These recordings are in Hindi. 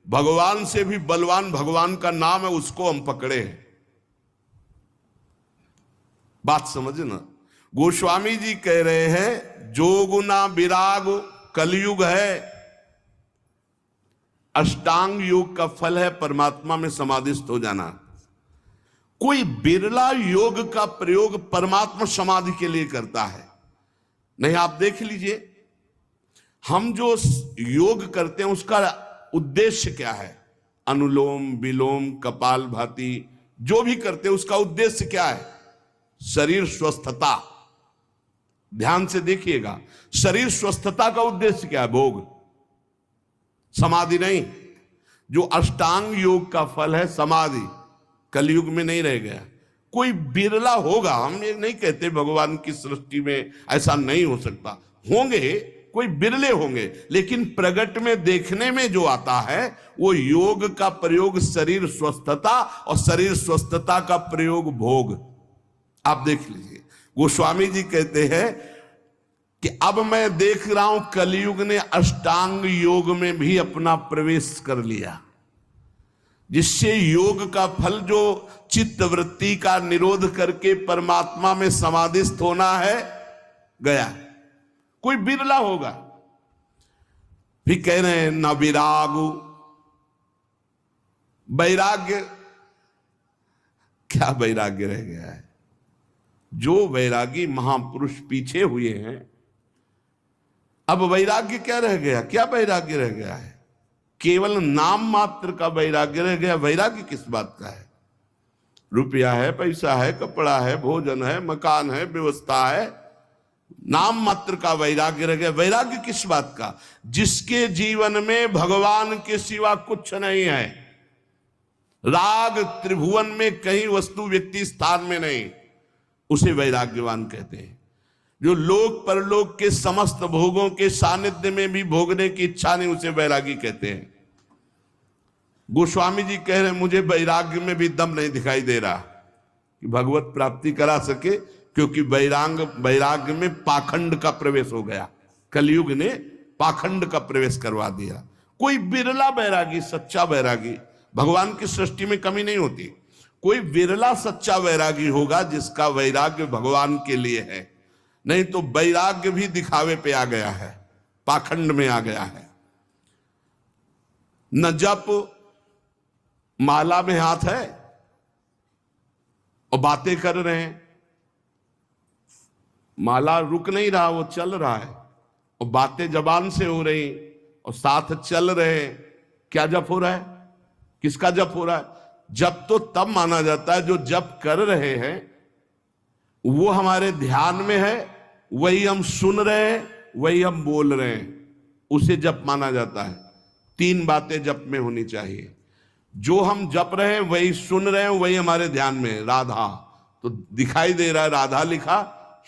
भगवान से भी बलवान भगवान का नाम है, उसको हम पकड़े हैं। बात समझना। गोस्वामी जी कह रहे हैं जोगुना विराग कलयुग है, अष्टांग योग का फल है परमात्मा में समाधिस्थ हो जाना। कोई बिरला योग का प्रयोग परमात्मा समाधि के लिए करता है। नहीं, आप देख लीजिए, हम जो योग करते हैं उसका उद्देश्य क्या है? अनुलोम विलोम कपालभाति जो भी करते हैं उसका उद्देश्य क्या है? शरीर स्वस्थता। ध्यान से देखिएगा, शरीर स्वस्थता का उद्देश्य क्या है? भोग, समाधि नहीं। जो अष्टांग योग का फल है समाधि, कलयुग में नहीं रह गया। कोई बिरला होगा, हम ये नहीं कहते भगवान की सृष्टि में ऐसा नहीं हो सकता, होंगे, कोई बिरले होंगे, लेकिन प्रगट में देखने में जो आता है वो योग का प्रयोग शरीर स्वस्थता और शरीर स्वस्थता का प्रयोग भोग। आप देख लीजिए, गोस्वामी जी कहते हैं कि अब मैं देख रहा हूं कलयुग ने अष्टांग योग में भी अपना प्रवेश कर लिया, जिससे योग का फल जो चित्त वृत्ति का निरोध करके परमात्मा में समाधिस्थ होना है गया। कोई बिरला होगा। फिर कह रहे हैं न विरागु, वैराग्य, क्या वैराग्य रह गया है? जो वैरागी महापुरुष पीछे हुए हैं, अब वैराग्य क्या रह गया? क्या वैराग्य रह गया है? केवल नाम मात्र का वैराग्य रह गया। वैराग्य किस बात का है? रुपया है, पैसा है, कपड़ा है, भोजन है, मकान है, व्यवस्था है, नाम मात्र का वैराग्य रह गया। वैराग्य किस बात का? जिसके जीवन में भगवान के सिवा कुछ नहीं है, राग त्रिभुवन में कहीं वस्तु व्यक्ति स्थान में नहीं, उसे वैराग्यवान कहते हैं। जो लोक परलोक के समस्त भोगों के सानिध्य में भी भोगने की इच्छा नहीं, उसे वैरागी कहते हैं। गोस्वामी जी कह रहे हैं मुझे वैराग्य में भी दम नहीं दिखाई दे रहा कि भगवत प्राप्ति करा सके, क्योंकि वैराग्य में पाखंड का प्रवेश हो गया। कलयुग ने पाखंड का प्रवेश करवा दिया। कोई बिरला वैरागी, सच्चा वैरागी, भगवान की सृष्टि में कमी नहीं होती, कोई बिरला सच्चा वैरागी होगा जिसका वैराग्य भगवान के लिए है। नहीं तो वैराग्य भी दिखावे पे आ गया है, पाखंड में आ गया है। न जप, माला में हाथ है और बातें कर रहे हैं, माला रुक नहीं रहा, वो चल रहा है, और बातें जबान से हो रही और साथ चल रहे हैं। क्या जप हो रहा है? किसका जप हो रहा है? जप तो तब माना जाता है जो जप कर रहे हैं वो हमारे ध्यान में है, वही हम सुन रहे हैं, वही हम बोल रहे हैं, उसे जप माना जाता है। 3 बातें जप में होनी चाहिए। जो हम जप रहे हैं वही सुन रहे हैं, वही हमारे ध्यान में है। राधा तो दिखाई दे रहा है, राधा लिखा,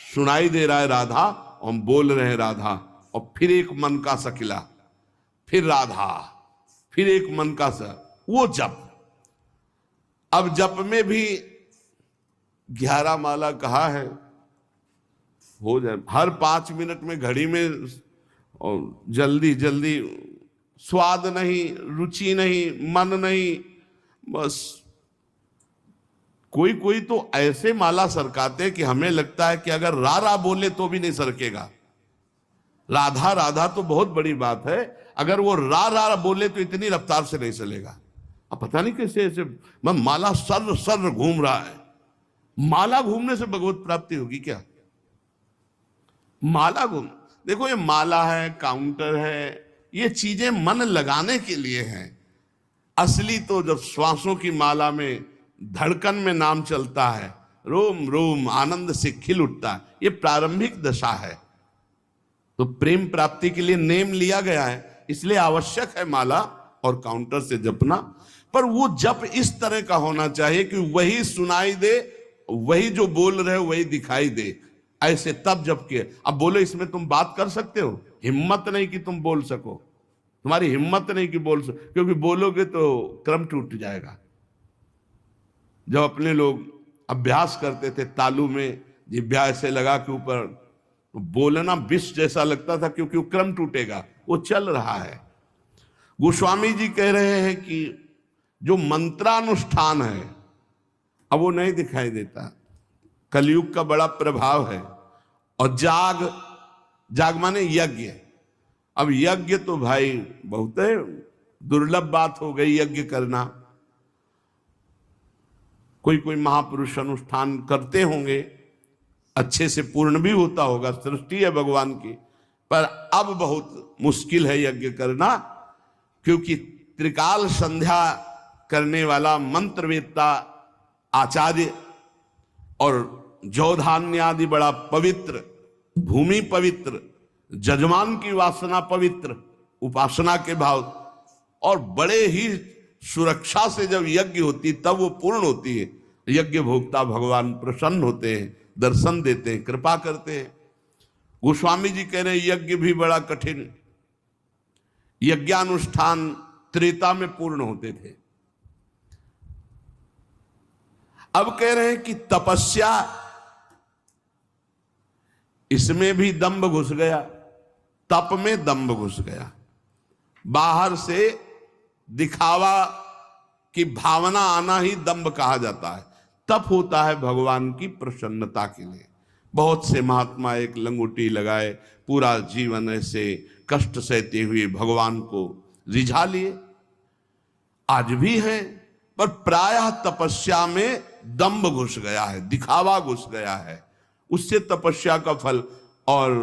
सुनाई दे रहा है राधा, और हम बोल रहे हैं राधा, और फिर एक मन का सकिला, फिर राधा, फिर एक मन का सा, वो जप। अब जप में भी 11 माला कहा है, हो जाए हर 5 मिनट में घड़ी में, और जल्दी जल्दी, स्वाद नहीं, रुचि नहीं, मन नहीं, बस कोई कोई तो ऐसे माला सरकाते कि हमें लगता है कि अगर रा बोले तो भी नहीं सरकेगा। राधा राधा तो बहुत बड़ी बात है, अगर वो रा बोले तो इतनी रफ्तार से नहीं चलेगा। अब पता नहीं कैसे ऐसे माला सर सर घूम रहा है। माला घूमने से भगवत प्राप्ति होगी क्या? माला घूम, देखो ये माला है, काउंटर है, ये चीजें मन लगाने के लिए हैं। असली तो जब श्वासों की माला में, धड़कन में नाम चलता है, रोम रोम आनंद से खिल उठता है, ये प्रारंभिक दशा है। तो प्रेम प्राप्ति के लिए नेम लिया गया है, इसलिए आवश्यक है माला और काउंटर से जपना। पर वो जप इस तरह का होना चाहिए कि वही सुनाई दे, वही जो बोल रहे हो वही दिखाई दे, ऐसे तब जप किए। अब बोलो इसमें तुम बात कर सकते हो? हिम्मत नहीं कि तुम बोल सको, तुम्हारी हिम्मत नहीं कि बोल सको, क्योंकि बोलोगे तो क्रम टूट जाएगा। जब अपने लोग अभ्यास करते थे तालू में जिभ्या ऐसे लगा के ऊपर, तो बोलना विष जैसा लगता था, क्योंकि वो क्रम टूटेगा, वो चल रहा है। गोस्वामी जी कह रहे हैं कि जो मंत्रानुष्ठान है अब वो नहीं दिखाई देता, कलयुग का बड़ा प्रभाव है। और जाग माने यज्ञ। अब यज्ञ तो भाई बहुत दुर्लभ बात हो गई यज्ञ करना। कोई कोई महापुरुष अनुष्ठान करते होंगे, अच्छे से पूर्ण भी होता होगा, सृष्टि है भगवान की, पर अब बहुत मुश्किल है यज्ञ करना, क्योंकि त्रिकाल संध्या करने वाला मंत्रवेत्ता आचार्य और जौधान्य आदि बड़ा पवित्र, भूमि पवित्र, जजमान की वासना पवित्र, उपासना के भाव, और बड़े ही सुरक्षा से जब यज्ञ होती तब वो पूर्ण होती है। यज्ञ भोक्ता भगवान प्रसन्न होते हैं, दर्शन देते हैं, कृपा करते हैं। गोस्वामी जी कह रहे हैं यज्ञ भी बड़ा कठिन, यज्ञानुष्ठान त्रेता में पूर्ण होते थे। अब कह रहे हैं कि तपस्या, इसमें भी दंभ घुस गया, तप में दंभ घुस गया। बाहर से दिखावा की भावना आना ही दंभ कहा जाता है। तप होता है भगवान की प्रसन्नता के लिए। बहुत से महात्मा एक लंगोटी लगाए पूरा जीवन ऐसे कष्ट सहते हुए भगवान को रिझा लिए, आज भी हैं, पर प्रायः तपस्या में दंभ घुस गया है, दिखावा घुस गया है, उससे तपस्या का फल। और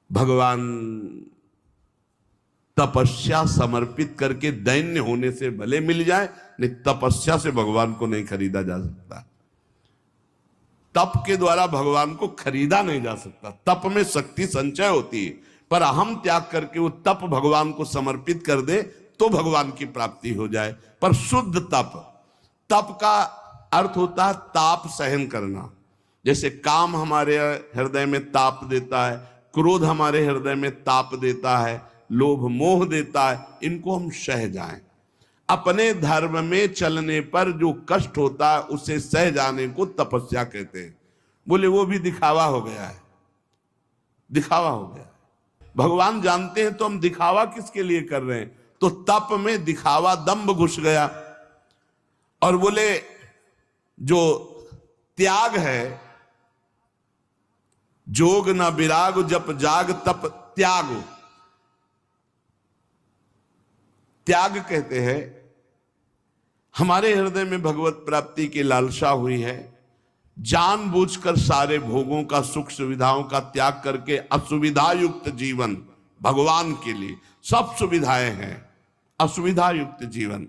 भगवान तपस्या समर्पित करके दैन्य होने से भले मिल जाए, नहीं तपस्या से भगवान को नहीं खरीदा जा सकता। तप के द्वारा भगवान को खरीदा नहीं जा सकता। तप में शक्ति संचय होती है, पर अहम त्याग करके वो तप भगवान को समर्पित कर दे तो भगवान की प्राप्ति हो जाए। पर शुद्ध तप, तप का अर्थ होता है ताप सहन करना। जैसे काम हमारे हृदय में ताप देता है, क्रोध हमारे हृदय में ताप देता है, लोभ मोह देता है, इनको हम सह जाएं। अपने धर्म में चलने पर जो कष्ट होता है उसे सह जाने को तपस्या कहते हैं। बोले वो भी दिखावा हो गया है, दिखावा हो गया है। भगवान जानते हैं तो हम दिखावा किसके लिए कर रहे हैं? तो तप में दिखावा, दंभ घुस गया। और बोले जो त्याग है, जोग न विराग जप जाग तप त्याग, त्याग कहते हैं हमारे हृदय में भगवत प्राप्ति की लालसा हुई है, जानबूझकर सारे भोगों का, सुख सुविधाओं का त्याग करके असुविधा युक्त जीवन, भगवान के लिए सब सुविधाएं हैं, असुविधा युक्त जीवन।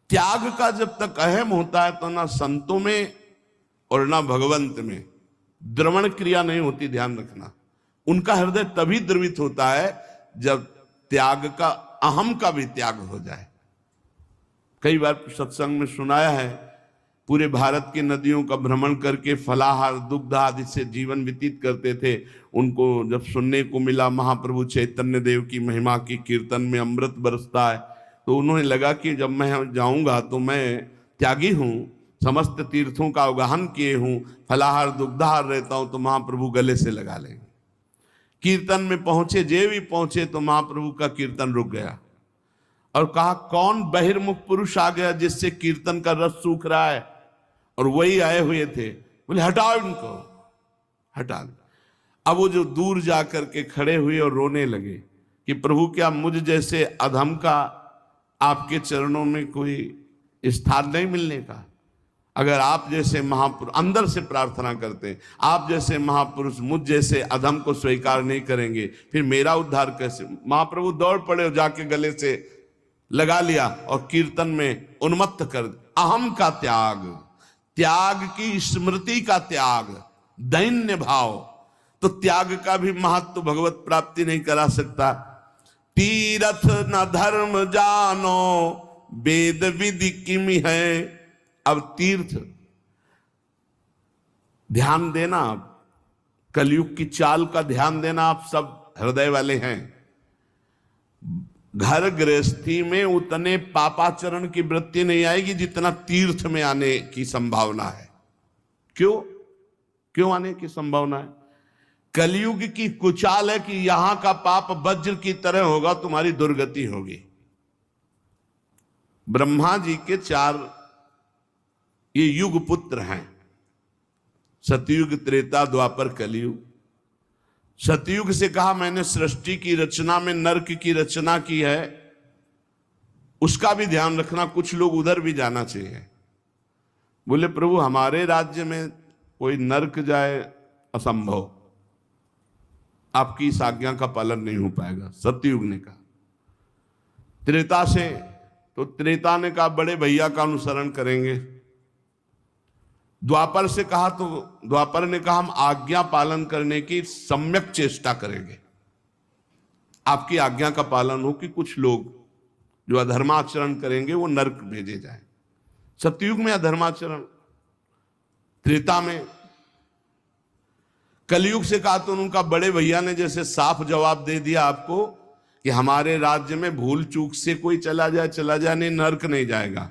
त्याग का जब तक अहम होता है तो ना संतों में और ना भगवंत में द्रवण क्रिया नहीं होती, ध्यान रखना। उनका हृदय तभी द्रवित होता है जब त्याग का, अहम का भी त्याग हो जाए। कई बार सत्संग में सुनाया है, पूरे भारत की नदियों का भ्रमण करके फलाहार दुग्ध आदि से जीवन व्यतीत करते थे। उनको जब सुनने को मिला महाप्रभु चैतन्य देव की महिमा की कीर्तन में अमृत बरसता है, तो उन्हें लगा कि जब मैं जाऊंगा तो मैं त्यागी हूँ, समस्त तीर्थों का अवगाहन किए हूँ, फलाहार दुग्धाहार रहता हूँ, तो महाप्रभु गले से लगा लेंगे। कीर्तन में पहुंचे, जे भी पहुंचे तो महाप्रभु का कीर्तन रुक गया और कहा कौन बहिर्मुख पुरुष आ गया जिससे कीर्तन का रस सूख रहा है? और वही आए हुए थे। बोले हटाओ इनको, हटा लो। अब वो जो दूर जा करके खड़े हुए और रोने लगे कि प्रभु क्या मुझ जैसे अधम का आपके चरणों में कोई स्थान नहीं मिलने का? अगर आप जैसे महापुरुष, अंदर से प्रार्थना करते हैं, आप जैसे महापुरुष मुझ जैसे अधम को स्वीकार नहीं करेंगे, फिर मेरा उद्धार कैसे? महाप्रभु दौड़ पड़े और जाके गले से लगा लिया और कीर्तन में उन्मत्त कर। अहम का त्याग, त्याग की स्मृति का त्याग, दैन्य भाव। तो त्याग का भी महत्व भगवत प्राप्ति नहीं करा सकता। तीरथ न धर्म जानो वेद विधि किमि है। अब तीर्थ, ध्यान देना, आप कलयुग की चाल का ध्यान देना, आप सब हृदय वाले हैं। घर गृहस्थी में उतने पापाचरण की वृत्ति नहीं आएगी जितना तीर्थ में आने की संभावना है। क्यों आने की संभावना है? कलयुग की कुचाल है कि यहां का पाप वज्र की तरह होगा, तुम्हारी दुर्गति होगी। ब्रह्मा जी के 4 ये युग पुत्र हैं, सतयुग, त्रेता, द्वापर, कलयुग। सतयुग से कहा मैंने सृष्टि की रचना में नरक की रचना की है, उसका भी ध्यान रखना, कुछ लोग उधर भी जाना चाहिए। बोले प्रभु हमारे राज्य में कोई नरक जाए असंभव, आपकी इस आज्ञा का पालन नहीं हो पाएगा। सतयुग ने कहा। त्रेता से तो त्रेता ने कहा बड़े भैया का अनुसरण करेंगे। द्वापर से कहा तो द्वापर ने कहा हम आज्ञा पालन करने की सम्यक चेष्टा करेंगे, आपकी आज्ञा का पालन हो कि कुछ लोग जो अधर्माचरण करेंगे वो नरक भेजे जाएं। सतयुग में अधर्माचरण, त्रेता में। कलयुग से कहा तो उनका बड़े भैया ने जैसे साफ जवाब दे दिया आपको कि हमारे राज्य में भूल चूक से कोई चला जाए नहीं, नरक नहीं जाएगा।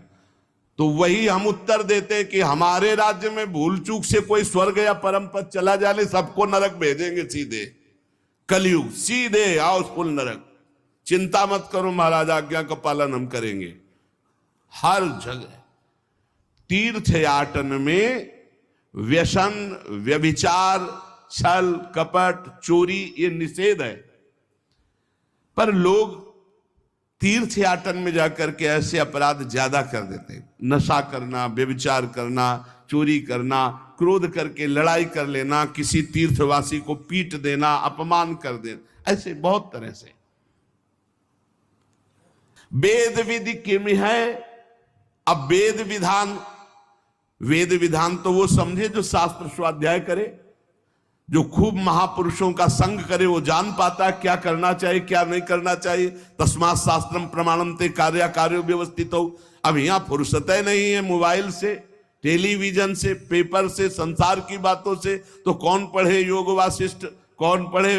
तो वही हम उत्तर देते कि हमारे राज्य में भूल चूक से कोई स्वर्ग या परम पद चला जाने, सबको नरक भेजेंगे सीधे। कलयुग सीधे आओ फुल नरक, चिंता मत करो महाराज, आज्ञा का पालन हम करेंगे। हर जगह तीर्थयाटन में व्यसन, व्यभिचार, छल, कपट, चोरी ये निषेध है, पर लोग तीर्थयाटन में जाकर के ऐसे अपराध ज्यादा कर देते हैं। नशा करना, व्यभिचार करना, चोरी करना, क्रोध करके लड़ाई कर लेना, किसी तीर्थवासी को पीट देना, अपमान कर देना, ऐसे बहुत तरह से। वेद विधि किम है। अब वेद विधान तो वो समझे जो शास्त्र स्वाध्याय करे, जो खूब महापुरुषों का संग करे, वो जान पाता है क्या करना चाहिए क्या नहीं करना चाहिए। तस्मात् शास्त्रम प्रमाणम ते कार्यो व्यवस्थित हो। अब यहां फुर्सत नहीं है मोबाइल से, टेलीविजन से, पेपर से, संसार की बातों से। तो कौन पढ़े योग वासिष्ठ, कौन पढ़े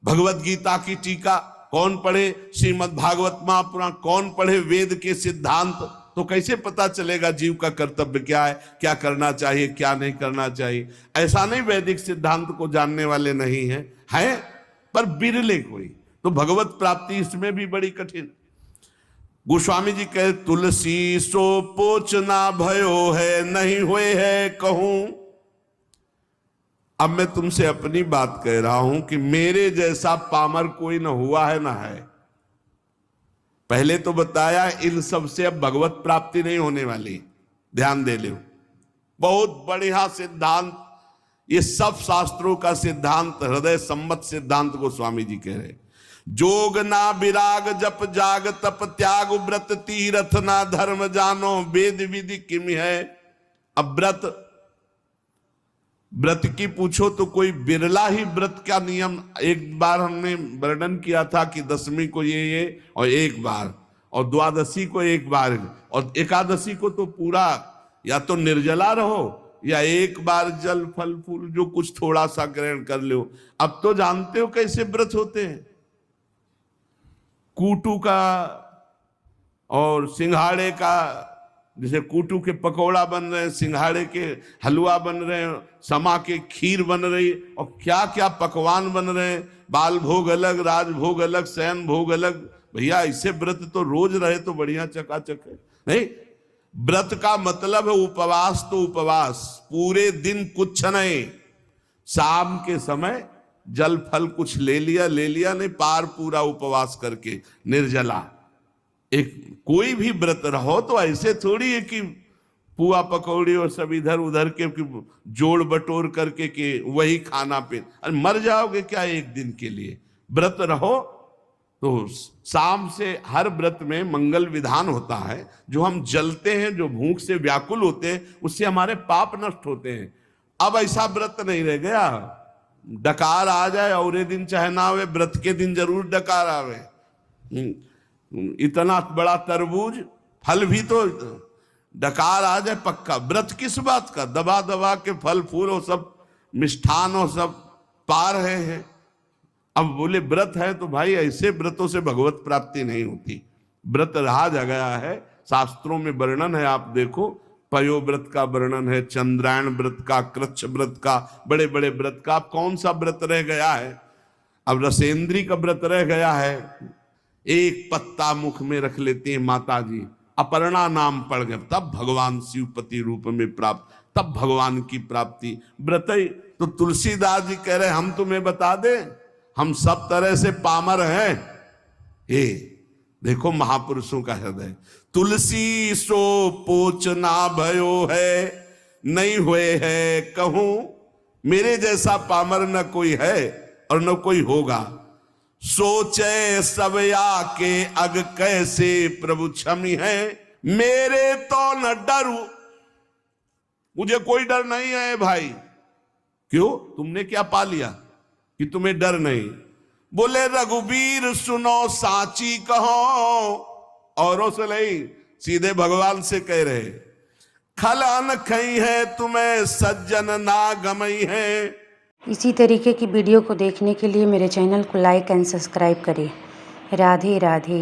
भगवत गीता की टीका, कौन पढ़े श्रीमद् भागवत महापुराण, कौन पढ़े वेद के सिद्धांत। तो कैसे पता चलेगा जीव का कर्तव्य क्या है, क्या करना चाहिए क्या नहीं करना चाहिए। ऐसा नहीं वैदिक सिद्धांत को जानने वाले नहीं हैं, पर बिरले कोई। तो भगवत प्राप्ति इसमें भी बड़ी कठिन। गोस्वामी जी कहे तुलसी सो पोचना भयो है, नहीं हुए है कहूं। अब मैं तुमसे अपनी बात कह रहा हूं कि मेरे जैसा पामर कोई ना हुआ है ना है। पहले तो बताया इन सब से अब भगवत प्राप्ति नहीं होने वाली, ध्यान दे लो। बहुत बढ़िया सिद्धांत, ये सब शास्त्रों का सिद्धांत, हृदय सम्मत सिद्धांत को स्वामी जी कह रहे। जोग ना विराग जप जाग तप त्याग व्रत तीरथ ना धर्म जानो, वेद विधि किम है। अब व्रत की पूछो तो कोई बिरला ही व्रत का नियम। एक बार हमने वर्णन किया था कि दशमी को ये और एक बार, और द्वादशी को एक बार, और एकादशी को तो पूरा या तो निर्जला रहो या एक बार जल फल फूल जो कुछ थोड़ा सा ग्रहण कर लो। अब तो जानते हो कैसे व्रत होते हैं, कूटू का और सिंघाड़े का, जैसे कूटू के पकौड़ा बन रहे हैं, सिंघाड़े के हलवा बन रहे हैं, समा के खीर बन रही, और क्या क्या पकवान बन रहे हैं। बाल भोग अलग, राज भोग अलग, शयन भोग अलग। भैया ऐसे व्रत तो रोज रहे तो बढ़िया चकाचक है। नहीं, व्रत का मतलब है उपवास तो उपवास, पूरे दिन कुछ नहीं, शाम के समय जल फल कुछ ले लिया नहीं, पार पूरा उपवास करके निर्जला। एक कोई भी व्रत रहो तो ऐसे थोड़ी है कि पुआ पकौड़ी और सब इधर उधर के जोड़ बटोर करके कि वही खाना पे, अरे मर जाओगे क्या एक दिन के लिए। व्रत रहो तो शाम से हर व्रत में मंगल विधान होता है। जो हम जलते हैं, जो भूख से व्याकुल होते हैं, उससे हमारे पाप नष्ट होते हैं। अब ऐसा व्रत नहीं रह गया, डकार आ जाए और ये दिन चाहे ना आवे, व्रत के दिन जरूर डकार आवे। इतना बड़ा तरबूज फल भी तो डकार आ जाए पक्का। व्रत किस बात का, दबा दबा के फल फूल और सब मिष्ठान और सब पा रहे हैं। अब बोले व्रत है तो भाई ऐसे व्रतों से भगवत प्राप्ति नहीं होती। व्रत रहा गया है, शास्त्रों में वर्णन है, आप देखो पयोव्रत का वर्णन है, चंद्रायण व्रत का, कृच्छ व्रत का, बड़े बड़े व्रत का। अब कौन सा व्रत रह गया है? अब रसेंद्री का व्रत रह गया है। एक पत्ता मुख में रख लेती हैं माता जी, अपर्णा नाम पड़ गए, तब भगवान शिवपति रूप में प्राप्त, तब भगवान की प्राप्ति। व्रत तो तुलसीदास जी कह रहे हम तुम्हें बता दें, हम सब तरह से पामर हैं। हे देखो महापुरुषों का हृदय, तुलसी सो पोचना भयो है, नहीं हुए है कहूं, मेरे जैसा पामर न कोई है और न कोई होगा। सोचे सबया के अग कैसे प्रभु क्षमी है, मेरे तो न डरू, मुझे कोई डर नहीं है भाई। क्यों? तुमने क्या पा लिया कि तुम्हें डर नहीं? बोले रघुवीर सुनो साची कहो, औरों से नहीं, सीधे भगवान से कह रहे, खल अन खई है तुम्हें सज्जन ना गमई है। इसी तरीके की वीडियो को देखने के लिए मेरे चैनल को लाइक एंड सब्सक्राइब करें। राधे राधे।